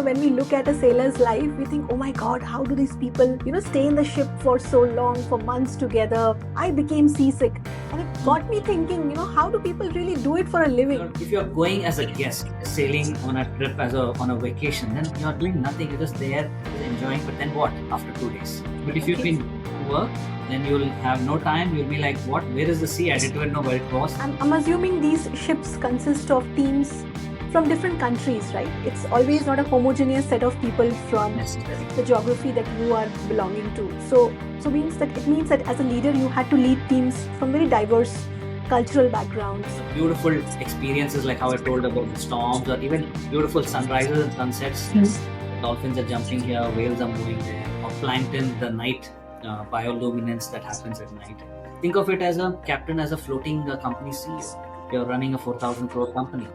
when we look at a sailor's life, we think, oh my God, how do these people, stay in the ship for so long, for months together? I became seasick. And it got me thinking, how do people really do it for a living? If you're going as a guest, sailing on a trip on a vacation, then you're doing nothing. You're just there, enjoying. But then what? After 2 days. But if you've been to work, then you'll have no time. You'll be like, what? Where is the sea? I didn't even know where it was. I'm assuming these ships consist of teams from different countries, right? It's always not a homogeneous set of people from the geography that you are belonging to. So it means that as a leader, you had to lead teams from very diverse cultural backgrounds. Beautiful experiences like how I told about the storms, or even beautiful sunrises and sunsets. Dolphins are jumping here, whales are moving there, or plankton, the night bioluminescence that happens at night. Think of it as a captain, as a floating company CEO. You're running a 4,000 crore company.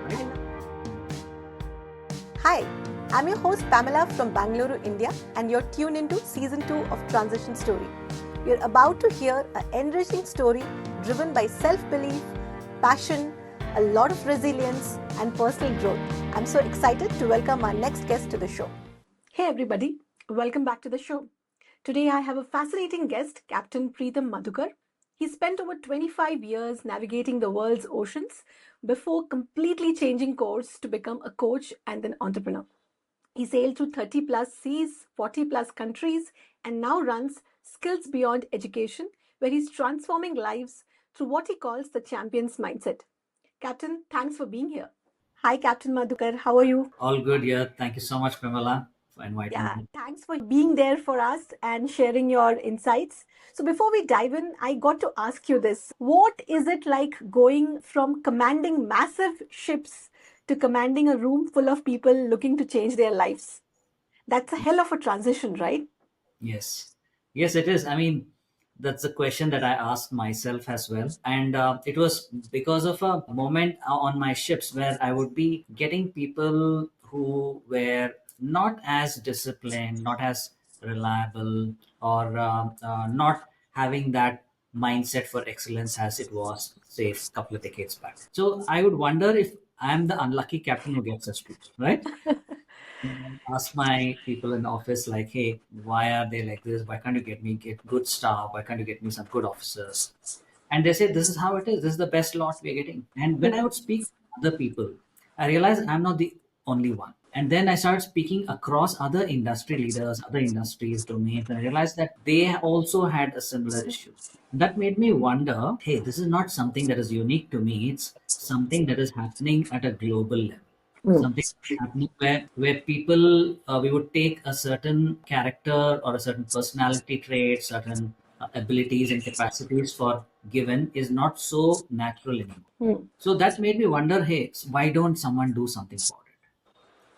Right? Hi, I'm your host Pamela from Bangalore, India, and you're tuned into Season 2 of Transition Story. You're about to hear an enriching story driven by self-belief, passion, a lot of resilience, and personal growth. I'm so excited to welcome our next guest to the show. Hey everybody, welcome back to the show. Today I have a fascinating guest, Captain Preetham Madhukar. He spent over 25 years navigating the world's oceans before completely changing course to become a coach and an entrepreneur. He sailed through 30 plus seas, 40 plus countries, and now runs Skills Beyond Education, where he's transforming lives through what he calls the champion's mindset. Captain, thanks for being here. Hi, Captain Madhukar. How are you? All good here. Thank you so much, Pamela, for inviting me. Thanks for being there for us and sharing your insights. So before we dive in, I got to ask you this. What is it like going from commanding massive ships to commanding a room full of people looking to change their lives? That's a hell of a transition, right? Yes. Yes, it is. I mean, that's a question that I asked myself as well. And it was because of a moment on my ships where I would be getting people who were not as disciplined, not as reliable, or not having that mindset for excellence as it was, say, a couple of decades back. So I would wonder if I'm the unlucky captain who gets us to, right? Ask my people in the office, like, hey, why are they like this? Why can't you get good staff? Why can't you get me some good officers? And they say, this is how it is. This is the best lot we're getting. And when I would speak to other people, I realized I'm not the only one. And then I started speaking across other industry leaders, other industries, domains, and I realized that they also had a similar issue. That made me wonder, hey, this is not something that is unique to me. It's something that is happening at a global level, something happening where people, we would take a certain character or a certain personality trait, certain abilities and capacities for given is not so natural anymore. So that made me wonder, hey, why don't someone do something about it?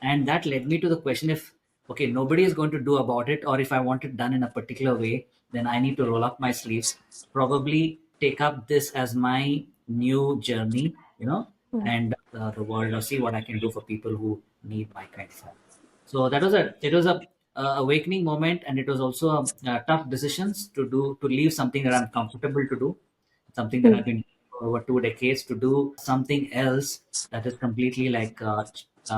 And that led me to the question, if okay, nobody is going to do about it, or if I want it done in a particular way, then I need to roll up my sleeves, probably take up this as my new journey, and the world, or see what I can do for people who need my kind of help. So it was a awakening moment, and it was also a tough decisions to leave something that I'm comfortable to do, something that I've been doing for over 2 decades, to do something else that is completely like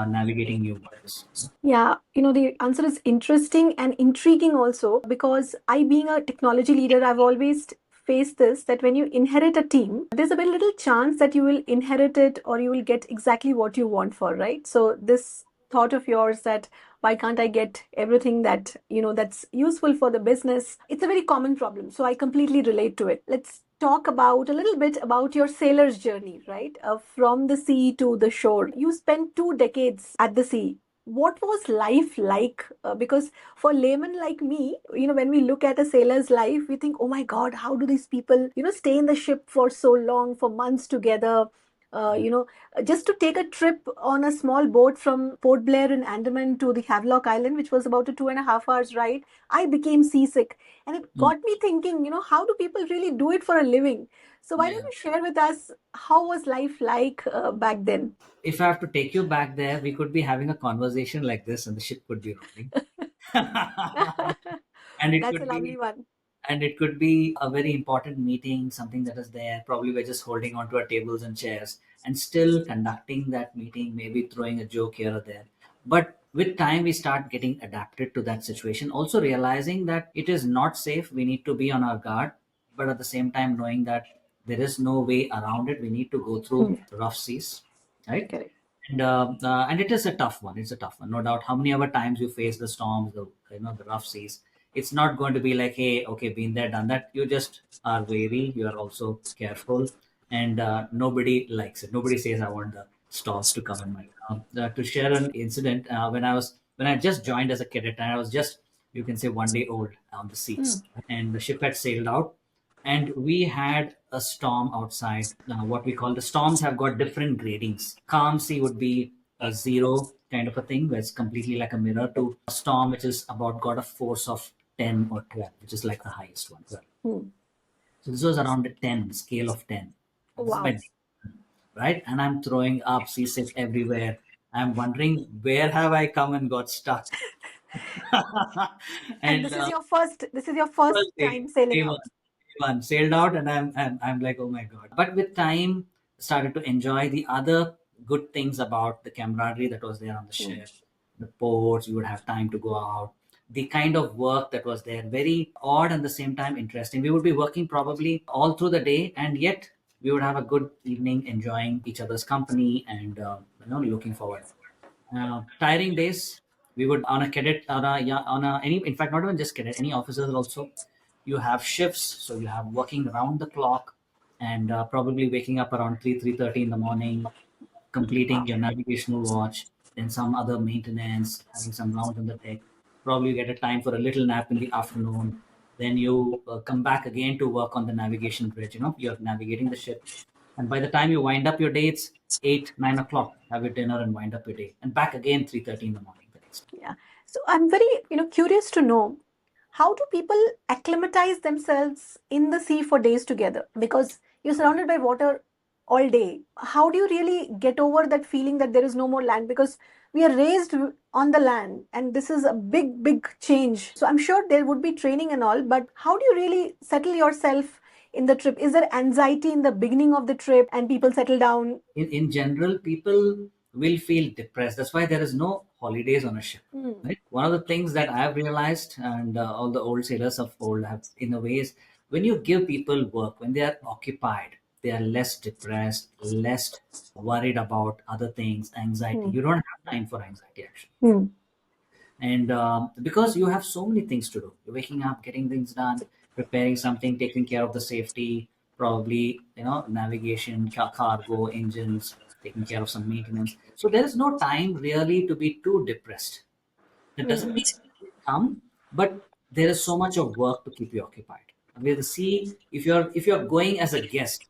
navigating new waters. Yeah, the answer is interesting and intriguing also, because I, being a technology leader, I've always faced this, that when you inherit a team, there's a very little chance that you will inherit it or you will get exactly what you want for, right? So this thought of yours that why can't I get everything that, that's useful for the business? It's a very common problem. So I completely relate to it. Let's talk about a little bit about your sailor's journey, right? From the sea to the shore. You spent 2 decades at the sea. What was life like? Because for laymen like me, when we look at a sailor's life, we think, oh my God, how do these people, stay in the ship for so long, for months together? Uh, you know, just to take a trip on a small boat from Port Blair in Andaman to the Havelock Island, which was about a 2.5 hours ride, I became seasick. And it got me thinking, how do people really do it for a living? So why don't you share with us, how was life like back then? If I have to take you back there, we could be having a conversation like this, and the ship could be rolling. and it That's a could lovely be one. and it could be a very important meeting, something that is there. Probably we're just holding onto our tables and chairs and still conducting that meeting, maybe throwing a joke here or there. But With time, we start getting adapted to that situation, also realizing that it is not safe. We need to be on our guard, but at the same time, knowing that there is no way around it. We need to go through Hmm. rough seas, right? Correct. And it is a tough one. It's a tough one, no doubt. How many ever times you face the storms, the rough seas, it's not going to be like, hey, okay, been there, done that. You just are wary. You are also careful, and nobody likes it. Nobody says, I want the storms to come in my. To share an incident, when I just joined as a cadet, and I was just, you can say, 1 day old on the Hmm. seas, and the ship had sailed out, and we had a storm outside. What we call, the storms have got different gradings. Calm sea would be a zero kind of a thing, where it's completely like a mirror, to a storm which is about got a force of 10 or 12, which is like the highest one. Hmm. So this was around a 10 scale of 10. And this is Wow. my, right? And I'm throwing up seasick everywhere. I'm wondering, where have I come and got stuck? And and this is your first first time sailing day out. one sailed out, and I'm like, oh my god. But with time, started to enjoy the other good things about the camaraderie that was there on the Hmm. ship, the ports. You would have time to go out, the kind of work that was there, very odd and the same time interesting. We would be working probably all through the day, and yet we would have a good evening enjoying each other's company, and looking forward. Tiring days, we would, on a cadet, on a any, in fact, not even just cadet, any officers also, you have shifts, so you have working around the clock, and probably waking up around 3:30 in the morning, completing Wow. your navigational watch, then some other maintenance, having some rounds on the deck. Probably you get a time for a little nap in the afternoon. Then you come back again to work on the navigation bridge. You're navigating the ship, and by the time you wind up your day, it's 8, 9 o'clock. Have your dinner and wind up your day, and back again 3:30 in the morning the next. Yeah. So I'm very, curious to know, how do people acclimatize themselves in the sea for days together? Because you're surrounded by water all day. How do you really get over that feeling that there is no more land? Because we are raised on the land, and this is a big, big change. So I'm sure there would be training and all, but how do you really settle yourself in the trip? Is there anxiety in the beginning of the trip and people settle down? In general, people will feel depressed. That's why there is no holidays on a ship. Hmm. Right? One of the things that I've realized, and all the old sailors of old have, in a way, is when you give people work, when they are occupied, they are less depressed, less worried about other things, anxiety. Hmm. You don't have time for anxiety, actually. Hmm. And because you have so many things to do, you're waking up, getting things done, preparing something, taking care of the safety, probably, navigation, cargo, engines, taking care of some maintenance. So there is no time really to be too depressed. That doesn't Hmm. mean it come, but there is so much of work to keep you occupied. With the sea, if you're going as a guest,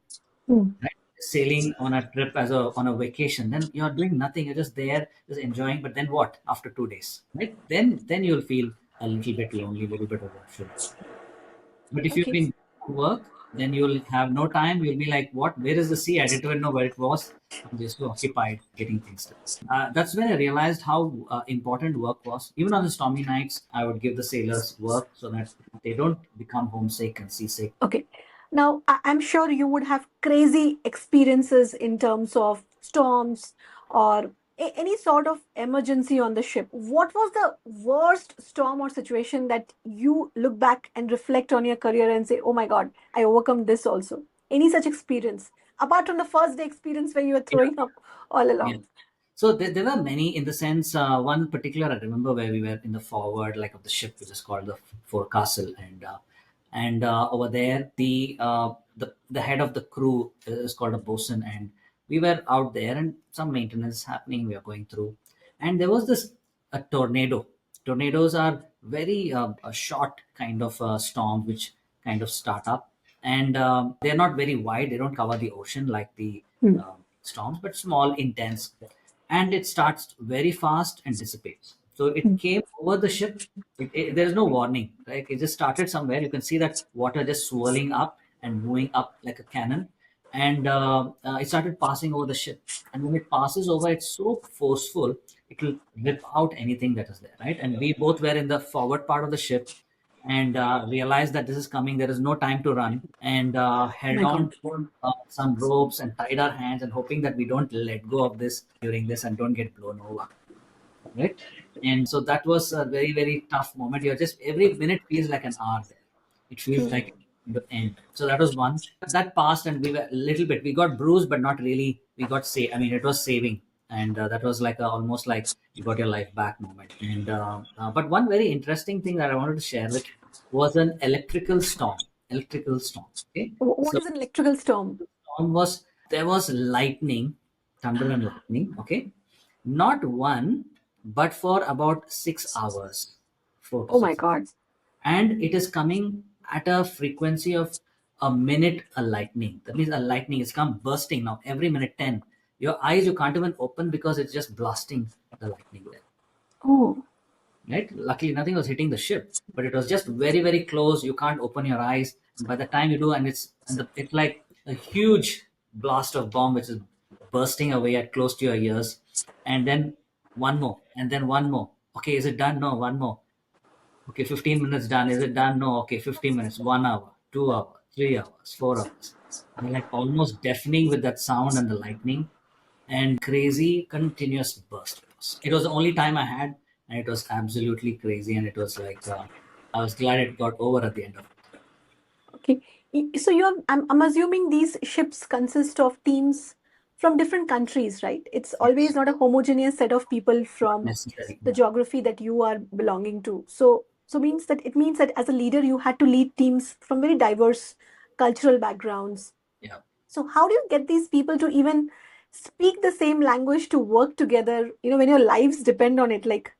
Hmm. right? Sailing on a trip as a on a vacation, then you're doing nothing. You're just there, just enjoying. But then what? After 2 days, right? Then you'll feel a little bit lonely, a little bit of should. But if you've Okay. been to work, then you'll have no time. You'll be like, what? Where is the sea? I didn't even know where it was. I'm just so occupied getting things done. That's when I realized how important work was. Even on the stormy nights, I would give the sailors work so that they don't become homesick and seasick. Okay. Now, I'm sure you would have crazy experiences in terms of storms or any sort of emergency on the ship. What was the worst storm or situation that you look back and reflect on your career and say, oh my God, I overcome this also? Any such experience? Apart from the first day experience where you were Yeah. throwing up all Yeah. along. So there were many, in the sense, one particular I remember, where we were in the forward, like, of the ship, which is called the forecastle, and over there, the head of the crew is called a bosun, and we were out there, and some maintenance happening. We are going through, and there was this a tornado. Tornadoes are very a short kind of storm, which kind of start up, and they're not very wide. They don't cover the ocean like the Hmm. storms, but small, intense, and it starts very fast and dissipates. So it Hmm. came over the ship. There is no warning, right? It just started somewhere. You can see that water just swirling up and moving up like a cannon, and it started passing over the ship. And when it passes over, it's so forceful, it will rip out anything that is there, right? And we both were in the forward part of the ship, and realized that this is coming. There is no time to run, and held My on God. to some ropes and tied our hands, and hoping that we don't let go of this during this and don't get blown over, right? And so that was a very, very tough moment. You're just, every minute feels like an hour there. It feels like the end. So that was one. That passed, and we were a little bit, we got bruised, but not really. We got saved. I mean, it was saving. And that was like almost like you got your life back moment. And but one very interesting thing that I wanted to share with was an electrical storm. Electrical storm. Okay. What So is an electrical storm? storm was, there was lightning, thunder and lightning. Okay, not one, but for about 6 hours, four to Oh my six, God. and it is coming at a frequency of a minute a lightning. That means a lightning is come bursting now every minute 10. Your eyes you can't even open because it's just blasting the lightning there. Oh, Right? Luckily, nothing was hitting the ship, but it was just very, very close. You can't open your eyes, and by the time you do, and it's like a huge blast of bomb which is bursting away at close to your ears, and then one more, and then one more. Okay, is it done? No, one more. Okay, 15 minutes done. Is it done? No. Okay, 15 minutes, 1 hour, 2 hours, 3 hours, 4 hours. They're like almost deafening with that sound and the lightning and crazy continuous burst. It was the only time I had, and it was absolutely crazy. And it was like, I was glad it got over at the end of it. okay. So I'm assuming these ships consist of teams from different countries, right? It's always Yes, not a homogeneous set of people not from necessary. the No. geography that you are belonging to. So means that as a leader, you had to lead teams from very diverse cultural backgrounds. Yeah. So how do you get these people to even speak the same language to work together, when your lives depend on it? Like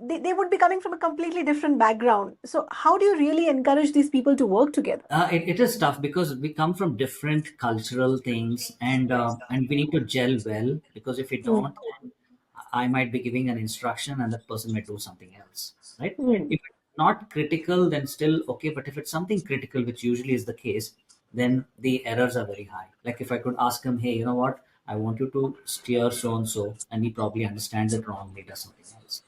they would be coming from a completely different background. So how do you really encourage these people to work together? It is tough because we come from different cultural things, and we need to gel well, because if we Hmm. don't, then I might be giving an instruction and that person may do something else, right? Hmm. If it's not critical, then still okay. But if it's something critical, which usually is the case, then the errors are very high. Like if I could ask him, hey, you know what? I want you to steer so and so, and he probably understands it wrongly, does something else.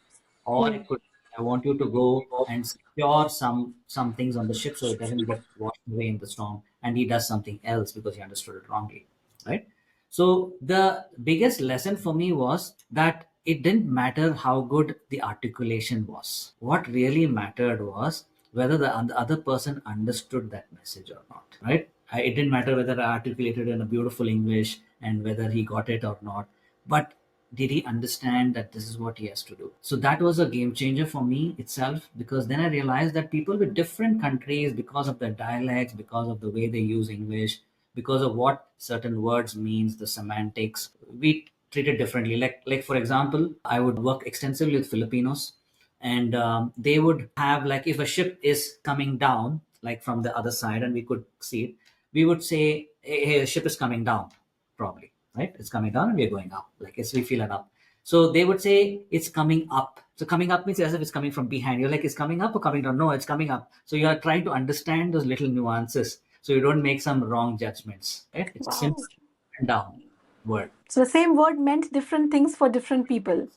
Or Hmm. it could, I want you to go and secure some things on the ship so it doesn't get washed away in the storm, and he does something else because he understood it wrongly, right? So the biggest lesson for me was that it didn't matter how good the articulation was. What really mattered was whether the other person understood that message or not, right? It didn't matter whether I articulated in a beautiful English and whether he got it or not, but did he understand that this is what he has to do? So that was a game changer for me itself, because then I realized that people with different countries, because of their dialects, because of the way they use English, because of what certain words means, the semantics, we treat it differently. Like for example, I would work extensively with Filipinos, and they would have, like, if a ship is coming down, like from the other side, and we could see it, we would say, hey, a ship is coming down, probably, right? It's coming down and we're going up, like it's, we feel it up. So they would say it's coming up. So coming up means as if it's coming from behind. You're like, it's coming up or coming down? No, it's coming up. So you are trying to understand those little nuances so you don't make some wrong judgments, right? It's a simple Wow. and down word. So the same word meant different things for different people.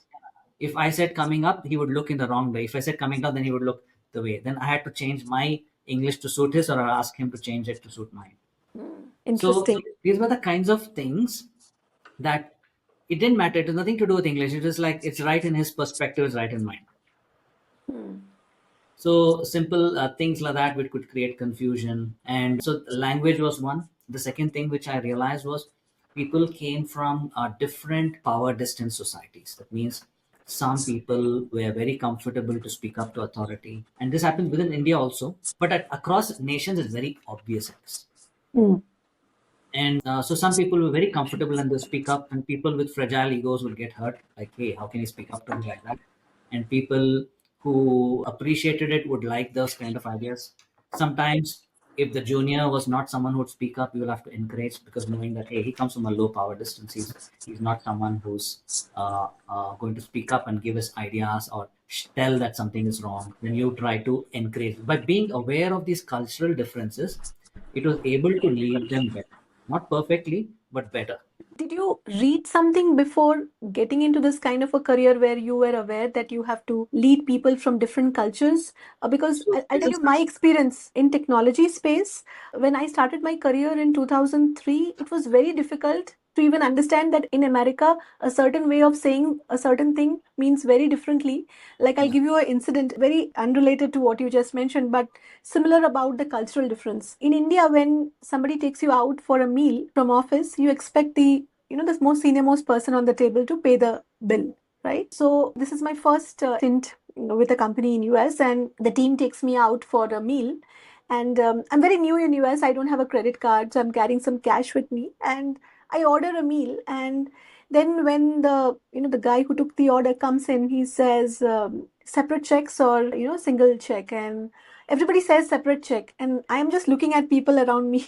If I said coming up, he would look in the wrong way. If I said coming down, then he would look the way. Then I had to change my English to suit his, or I ask him to change it to suit mine. So Interesting. these were the kinds of things that it didn't matter. It has nothing to do with English. It is like it's right in his perspective, it's right in mine. So simple things like that which could create confusion. And so language was one. The second thing which I realized was people came from different power distance societies. That means some people were very comfortable to speak up to authority, and this happens within India also. But across nations, it's very obvious at this. Hmm. And so some people were very comfortable and they speak up, and people with fragile egos will get hurt. Like, hey, how can you speak up to me like that? And people who appreciated it would like those kind of ideas. Sometimes, if the junior was not someone who would speak up, you will have to encourage, because knowing that, hey, he comes from a low power distance. He's not someone who's going to speak up and give his ideas or tell that something is wrong. Then you try to encourage. By being aware of these cultural differences, it was able to lead them better. Not perfectly, but better. Did you read something before getting into this kind of a career where you were aware that you have to lead people from different cultures? Because So I'll tell you my experience in technology space. When I started my career in 2003, it was very difficult to even understand that in America, a certain way of saying a certain thing means very differently. Like, I'll Yeah. give you an incident very unrelated to what you just mentioned, but similar about the cultural difference. In India, when somebody takes you out for a meal from office, you expect the most senior most person on the table to pay the bill, right? So this is my first stint with a company in US, and the team takes me out for a meal. And I'm very new in US. I don't have a credit card, so I'm carrying some cash with me. And I order a meal, and then when the guy who took the order comes in, he says separate checks or single check, and everybody says separate check, and I am just looking at people around me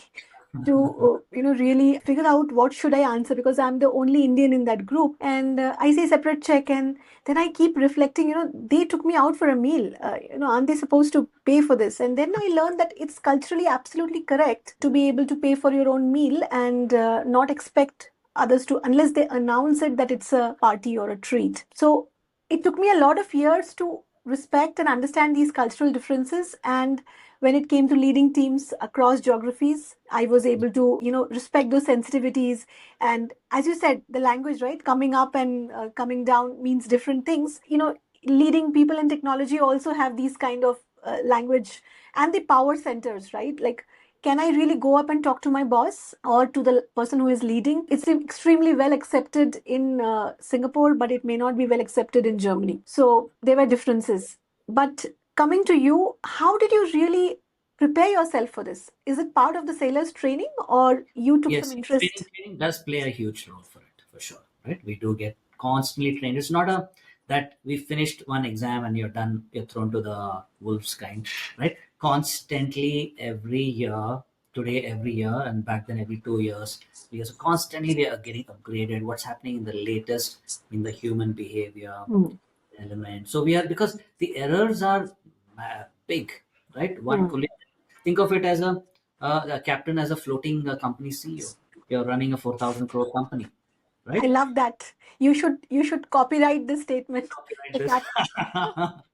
to really figure out what should I answer, because I'm the only Indian in that group, and I say separate check, and then I keep reflecting, they took me out for a meal, aren't they supposed to pay for this? And then I learned that it's culturally absolutely correct to be able to pay for your own meal and not expect others to, unless they announce it that it's a party or a treat. So it took me a lot of years to respect and understand these cultural differences, and when it came to leading teams across geographies, I was able to respect those sensitivities. And as you said, the language, right, coming up and coming down means different things. Leading people in technology also have these kind of language and the power centers, right? Like, can I really go up and talk to my boss or to the person who is leading? It's extremely well accepted in Singapore, but it may not be well accepted in Germany. So there were differences. But coming to you, how did you really prepare yourself for this? Is it part of the sailors training, or you took some Yes, interest? training does play a huge role for it, for sure. Right? We do get constantly trained. It's not a that we finished one exam and you're done, you're thrown to the wolves kind, right? Constantly every year, today every year, and back then every 2 years, because constantly they are getting upgraded. What's happening in the latest in the human behavior Hmm. element. So we are, because the errors are big, right? One Hmm. colleague, think of it as a captain, as a floating company CEO. You're running a 4,000 crore company, I right? love that. You should copyright this statement. Copyright The this. cap.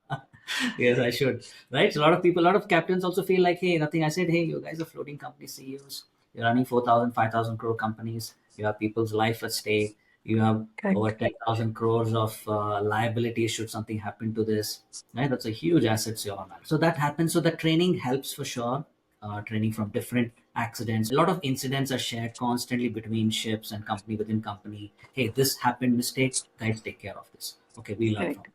Yes, I should. Right? So a lot of people, a lot of captains also feel like, hey, nothing. I said, hey, you guys are floating company CEOs. You're running 4,000, 5,000 crore companies. You have people's life at stake. You have over Correct. 10,000 crores of liabilities should something happen to this. Right? That's a huge asset you're on. So that happens. So the training helps for sure. Training from different accidents. A lot of incidents are shared constantly between ships and company within company. Hey, this happened, mistake. Guys, take care of this. Okay, we learn from Correct. it.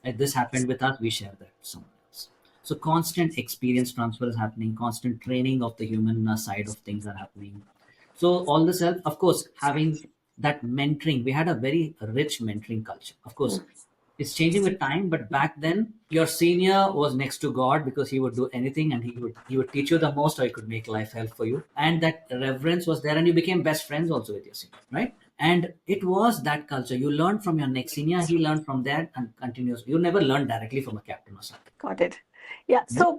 Like this happened with us, we share that with someone else. So constant experience transfer is happening, constant training of the human side of things are happening. So all this help, of course, having that mentoring. We had a very rich mentoring culture. Of course, it's changing with time, but back then your senior was next to God, because he would do anything and he would teach you the most, or he could make life hell for you. And that reverence was there, and you became best friends also with your senior, right? And it was that culture. You learned from your next senior, he learned from that, and continues. You never learned directly from a captain or something. Got it. Yeah. Right?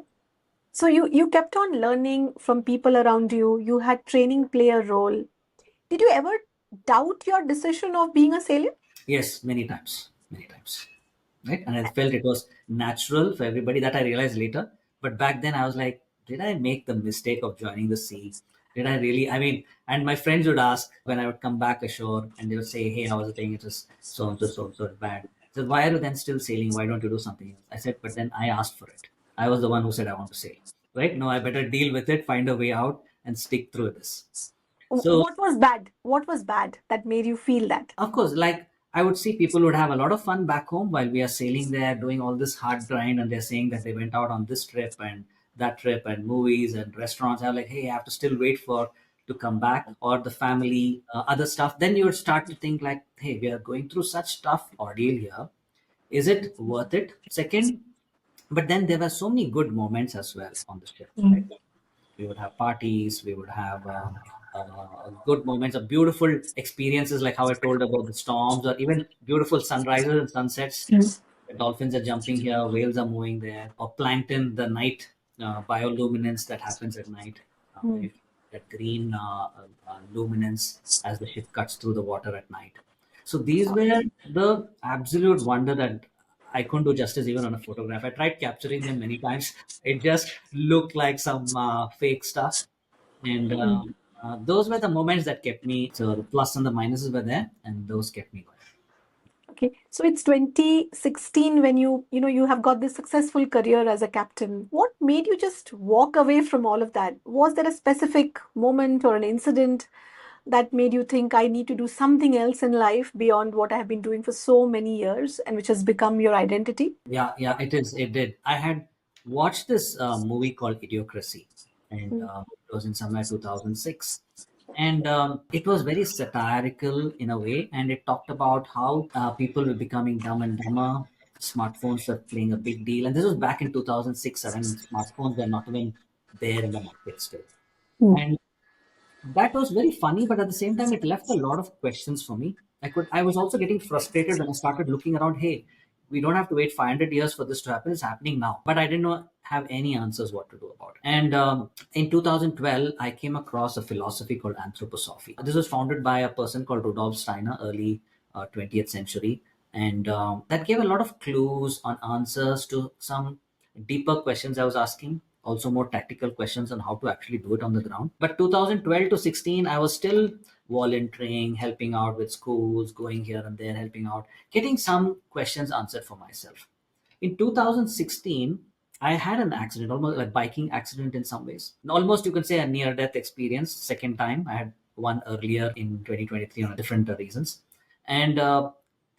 So you kept on learning from people around you. You had training play a role. Did you ever doubt your decision of being a sailor? Yes, many times, many times. Right? And I felt it was natural for everybody. That I realized later. But back then, I was like, did I make the mistake of joining the sea? Did I really? I mean, and my friends would ask when I would come back ashore, and they would say, "Hey, how was the thing? It was so and so, so and so bad." I said, "Why are you then still sailing? Why don't you do something else?" I said, "But then I asked for it. I was the one who said I want to sail. Right? No, I better deal with it, find a way out, and stick through this." So What was bad? What was bad that made you feel that? of course, like I would see people would have a lot of fun back home while we are sailing there, doing all this hard grind, and they're saying that they went out on this trip and that trip and movies and restaurants. I'm like, hey, I have to still wait for to come back, or the family, other stuff. Then you would start to think like, hey, we are going through such tough ordeal here. Is it worth it? Second, but then there were so many good moments as well on the ship, right? We would have parties, we would have good moments of beautiful experiences, like how I told about the storms, or even beautiful sunrises and sunsets. The dolphins are jumping here, whales are moving there, or plankton, the night bioluminescence that happens at night, where Hmm. you that green luminance as the ship cuts through the water at night. So these Got were it. the absolute wonder that I couldn't do justice even on a photograph. I tried capturing them many times. It just looked like some fake stuff. And Hmm. Those were the moments that kept me. So the plus and the minuses were there, and those kept me going. Okay, so it's 2016 when you have got this successful career as a captain. What made you just walk away from all of that? Was there a specific moment or an incident that made you think I need to do something else in life beyond what I have been doing for so many years and which has become your identity? Yeah, yeah, it is. It did. I had watched this movie called Idiocracy, and Mm. it was in somewhere 2006. And it was very satirical in a way, and it talked about how people were becoming dumb and dumber. Smartphones were playing a big deal, and this was back in 2006, 7. Smartphones were not even there in the market still. Mm. And that was very funny, but at the same time, it left a lot of questions for me. I was also getting frustrated when I started looking around. Hey, we don't have to wait 500 years for this to happen. It's happening now. But I didn't have any answers what to do about it. And in 2012, I came across a philosophy called anthroposophy. This was founded by a person called Rudolf Steiner, early 20th century. And that gave a lot of clues on answers to some deeper questions I was asking, also more tactical questions on how to actually do it on the ground. But 2012 to 16, I was still volunteering, helping out with schools, going here and there, helping out, getting some questions answered for myself. In 2016, I had an accident, almost like biking accident in some ways. Almost you can say a near death experience. Second time, I had one earlier in 2023 on different reasons. And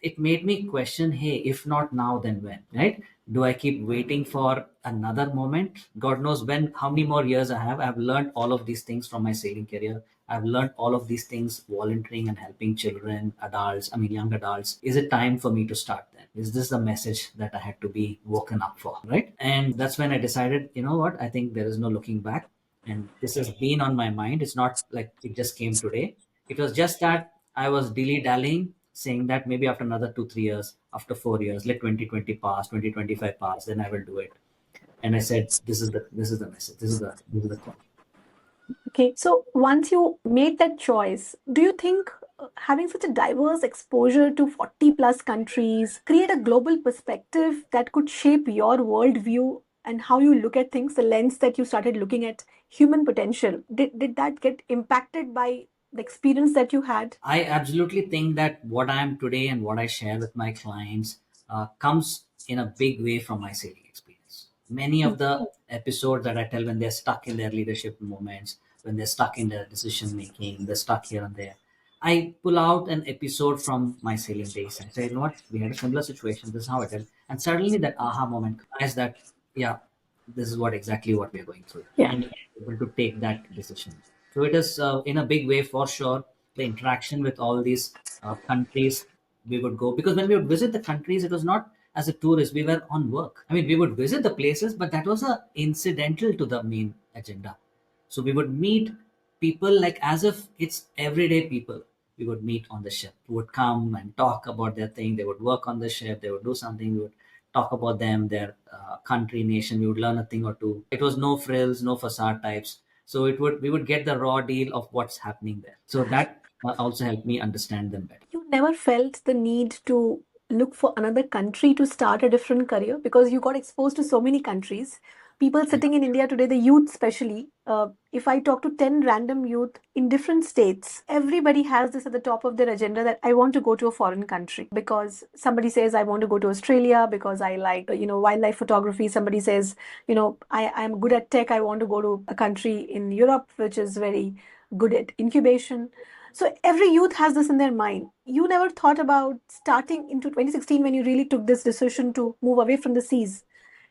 it made me question, hey, if not now, then when, right? Do I keep waiting for another moment? God knows when, how many more years I have. I've learned all of these things from my sailing career. I've learned all of these things volunteering and helping children, adults, I mean, young adults. Is it time for me to start then? Is this the message that I had to be woken up for? Right. And that's when I decided, you know what? I think there is no looking back. And this has been on my mind. It's not like it just came today. It was just that I was dilly dallying, saying that maybe after another 2, 3 years, after 4 years, let 2020 pass, 2025 pass, then I will do it. And I said, this is the message. This is the call. Okay, so once you made that choice, do you think having such a diverse exposure to 40 plus countries create a global perspective that could shape your worldview and how you look at things, the lens that you started looking at human potential? Did that get impacted by the experience that you had? I absolutely think that what I am today and what I share with my clients comes in a big way from my sailing experience. Many of the episodes that I tell when they're stuck in their leadership moments, when they're stuck in their decision making, they're stuck here and there, I pull out an episode from my sailing days and say, you know what, we had a similar situation. This is how it is. And suddenly that aha moment is that, yeah, this is what exactly what we're going through. Yeah. And able to take that decision. So it is in a big way for sure the interaction with all these countries we would go, because when we would visit the countries, it was not as a tourist, we were on work. I mean, we would visit the places, but that was a incidental to the main agenda. So we would meet people like as if it's everyday people. We would meet on the ship, who would come and talk about their thing. They would work on the ship, they would do something, we would talk about them, their country, nation. We would learn a thing or two. It was no frills, no facade types. So we would get the raw deal of what's happening there. So that also helped me understand them better. You never felt the need to look for another country to start a different career because you got exposed to so many countries. People sitting in India today, the youth especially, if I talk to 10 random youth in different states, everybody has this at the top of their agenda that I want to go to a foreign country because somebody says I want to go to Australia because I like, wildlife photography. Somebody says, I'm good at tech. I want to go to a country in Europe, which is very good at incubation. So every youth has this in their mind. You never thought about starting into 2016 when you really took this decision to move away from the seas.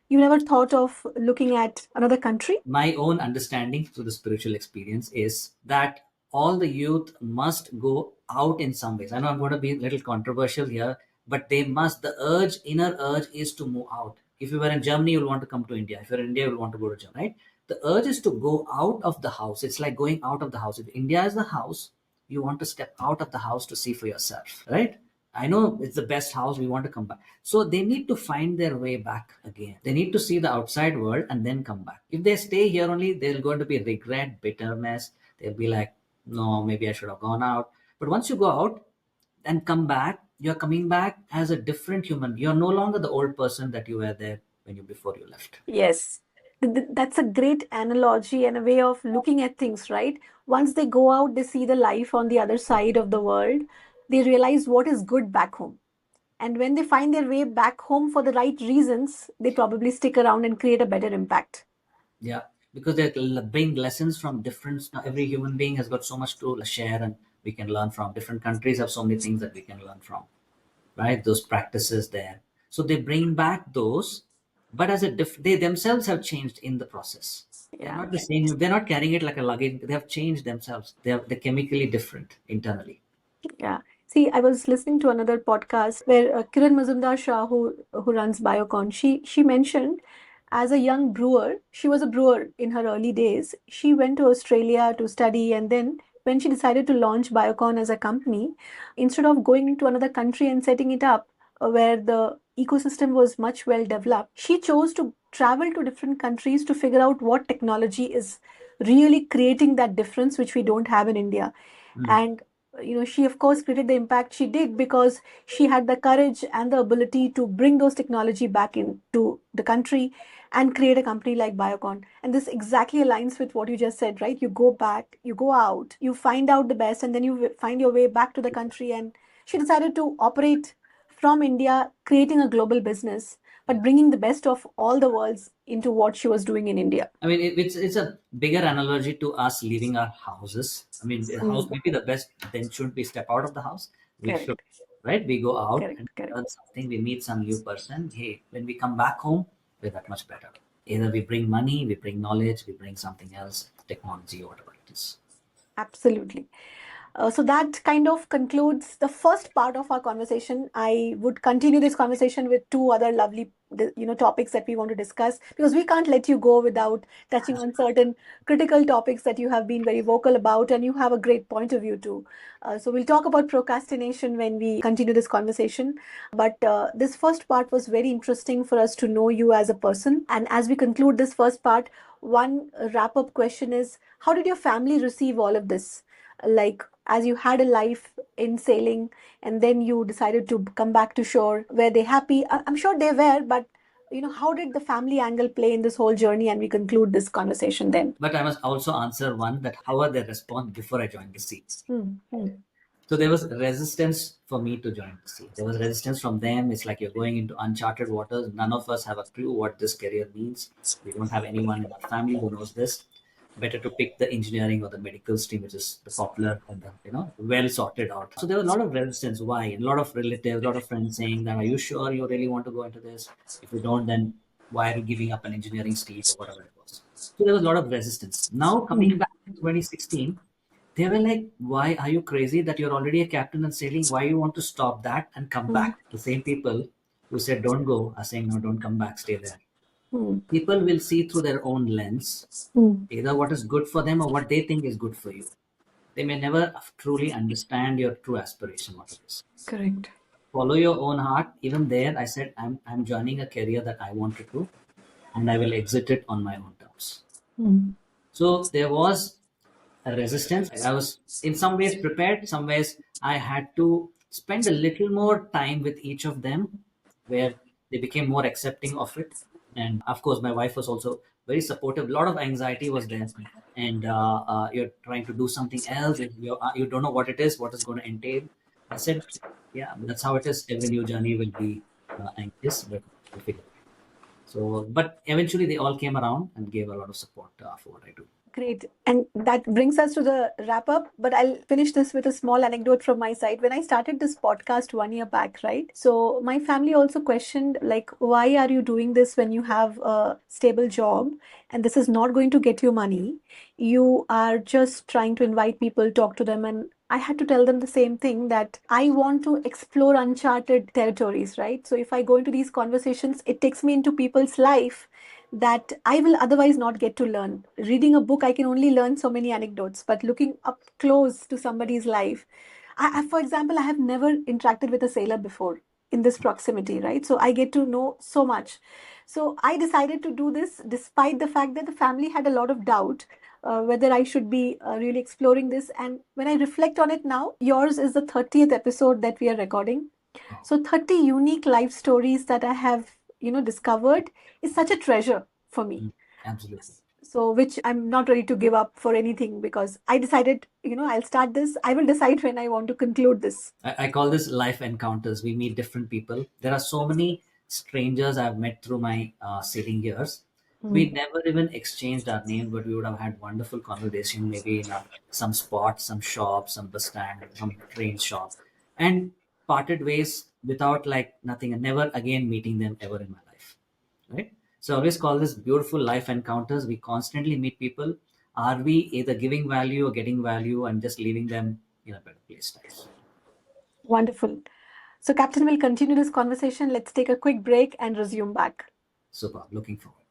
You never thought of looking at another country? My own understanding through the spiritual experience is that all the youth must go out in some ways. I know I'm going to be a little controversial here, but they must. The urge, inner urge, is to move out. If you were in Germany, you'll want to come to India. If you're in India, you'll want to go to Germany, right? The urge is to go out of the house. It's like going out of the house. If India is the house, you want to step out of the house to see for yourself, right? I know it's the best house, we want to come back. So they need to find their way back again. They need to see the outside world and then come back. If they stay here only, there's going to be regret, bitterness. They'll be like, no, maybe I should have gone out. But once you go out and come back, you're coming back as a different human. You're no longer the old person that you were there when you before you left. Yes. That's a great analogy and a way of looking at things, right? Once they go out, they see the life on the other side of the world. They realize what is good back home. And when they find their way back home for the right reasons, they probably stick around and create a better impact. Yeah, because they bring lessons from different. Every human being has got so much to share, and we can learn from. Different countries have so many things that we can learn from, right? Those practices there. So they bring back those, but as they themselves have changed in the process. They're Yeah. not the same. They're not carrying it like a luggage. They have changed themselves. They're chemically different internally. Yeah. See, I was listening to another podcast where Kiran Mazumdar Shah, who runs Biocon, she mentioned as a young brewer, she was a brewer in her early days. She went to Australia to study, and then when she decided to launch Biocon as a company, instead of going to another country and setting it up where the ecosystem was much well developed, she chose to travel to different countries to figure out what technology is really creating that difference which we don't have in India. Mm. And she of course created the impact she did because she had the courage and the ability to bring those technology back into the country and create a company like Biocon. And this exactly aligns with what you just said, right? You go back, you go out, you find out the best, and then you find your way back to the country. And she decided to operate from India, creating a global business, but Yeah. bringing the best of all the worlds into what she was doing in India. I mean, it's a bigger analogy to us leaving our houses. I mean, the house Mm. may be the best. Then shouldn't we step out of the house? We should, Correct, right? We go out and correct, correct. learn something. We meet some new person. Hey, when we come back home, we're that much better. Either we bring money, we bring knowledge, we bring something else, technology, or whatever it is. Absolutely. So that kind of concludes the first part of our conversation. I would continue this conversation with two other lovely, topics that we want to discuss, because we can't let you go without touching on certain critical topics that you have been very vocal about, and you have a great point of view too. So we'll talk about procrastination when we continue this conversation. But this first part was very interesting for us to know you as a person. And as we conclude this first part, one wrap up question is, how did your family receive all of this? Like, as you had a life in sailing and then you decided to come back to shore, were they happy? I'm sure they were, but how did the family angle play in this whole journey? And we conclude this conversation then. But I must also answer one that how are their response before I joined the sea? Hmm. Hmm. So there was resistance for me to join the sea. There was resistance from them. It's like you're going into uncharted waters. None of us have a clue what this career means. We don't have anyone in our family who knows this. Better to pick the engineering or the medical stream, which is the popular and the well sorted out. So there was a lot of resistance. Why? A lot of relatives, a lot of friends saying that, "Are you sure you really want to go into this? If you don't, then why are you giving up an engineering street or whatever it was?" So there was a lot of resistance. Now coming Hmm. back in 2016, they were like, "Why are you crazy that you're already a captain and sailing? Why you want to stop that and come Hmm. back?" The same people who said, "Don't go," are saying, "No, don't come back, stay there." Hmm. People will see through their own lens, Hmm. either what is good for them or what they think is good for you. They may never truly understand your true aspiration, what it is. Correct. Follow your own heart. Even there, I said, I'm joining a career that I wanted to, and I will exit it on my own terms. Hmm. So there was a resistance. I was in some ways prepared, some ways I had to spend a little more time with each of them where they became more accepting of it. And of course, my wife was also very supportive. A lot of anxiety was there. And you're trying to do something else, and you don't know what it is, what is going to entail. I said, yeah, that's how it is. Every new journey will be anxious, but we'll figure it out. So, but eventually they all came around and gave a lot of support for what I do. Great. And that brings us to the wrap up. But I'll finish this with a small anecdote from my side. When I started this podcast 1 year back, right? So my family also questioned, like, why are you doing this when you have a stable job and this is not going to get you money? You are just trying to invite people, talk to them. And I had to tell them the same thing, that I want to explore uncharted territories, right? So if I go into these conversations, it takes me into people's life that I will otherwise not get to learn. Reading a book, I can only learn so many anecdotes, but looking up close to somebody's life, for example, I have never interacted with a sailor before in this proximity, right? So I get to know so much. So I decided to do this despite the fact that the family had a lot of doubt whether I should be really exploring this. And when I reflect on it now, yours is the 30th episode that we are recording. Oh, So 30 unique life stories that I have, discovered is such a treasure for me. mm, absolutely. So, which I'm not ready to give up for anything because I decided, I'll start this. I will decide when I want to conclude this. I call this life encounters. We meet different people. There are so many strangers I've met through my sailing years. We Hmm. never even exchanged our name, but we would have had wonderful conversation, maybe in some spot, some shop, some bus stand, some train shop, and parted ways without like nothing, and never again meeting them ever in my life. Right? So I always call this beautiful life encounters. We constantly meet people. Are we either giving value or getting value and just leaving them in a better place, guys? Wonderful. So, Captain, will continue this conversation. Let's take a quick break and resume back. Super. Looking forward.